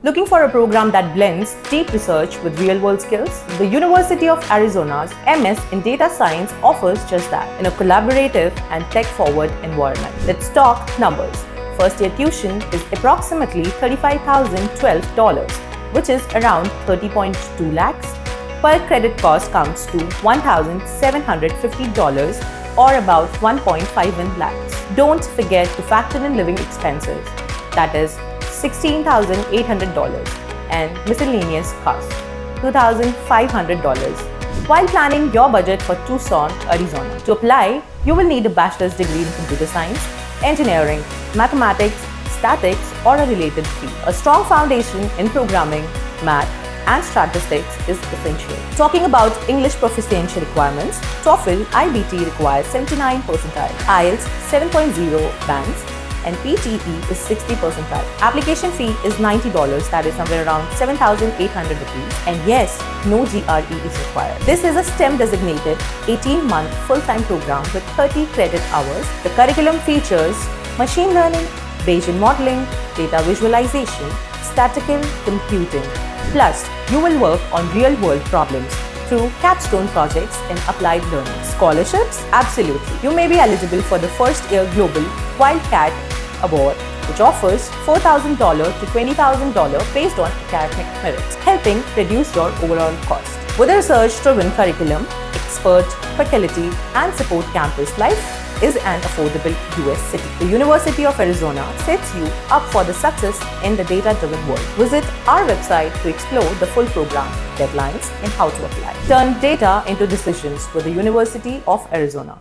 Looking for a program that blends deep research with real-world skills? The University of Arizona's MS in Data Science offers just that in a collaborative and tech-forward environment. Let's talk numbers. First-year tuition is approximately $35,012, which is around 30.2 lakhs. Per credit cost comes to $1,750 or about 1.51 lakhs. Don't forget to factor in living expenses, that is $16,800, and miscellaneous costs, $2,500, while planning your budget for Tucson, Arizona. To apply, you will need a bachelor's degree in computer science, engineering, mathematics, statistics, or a related field. A strong foundation in programming, math, and statistics is essential. Talking about English proficiency requirements, TOEFL IBT requires 79 percentile, IELTS 7.0 bands, and PTE is 60 percentile. Application fee is $90, that is somewhere around 7,800 rupees. And yes, no GRE is required. This is a STEM designated 18-month full-time program with 30 credit hours. The curriculum features machine learning, Bayesian modeling, data visualization, statistical computing. Plus, you will work on real-world problems through Capstone Projects and applied learning. Scholarships? Absolutely. You may be eligible for the first-year Global Wildcat Award, which offers $4,000 to $20,000 based on academic merits, helping reduce your overall cost. With a research-driven curriculum, expert faculty, and support, campus life is an affordable US city. The University of Arizona sets you up for the success in the data-driven world. Visit our website to explore the full program, deadlines, and how to apply. Turn data into decisions with the University of Arizona.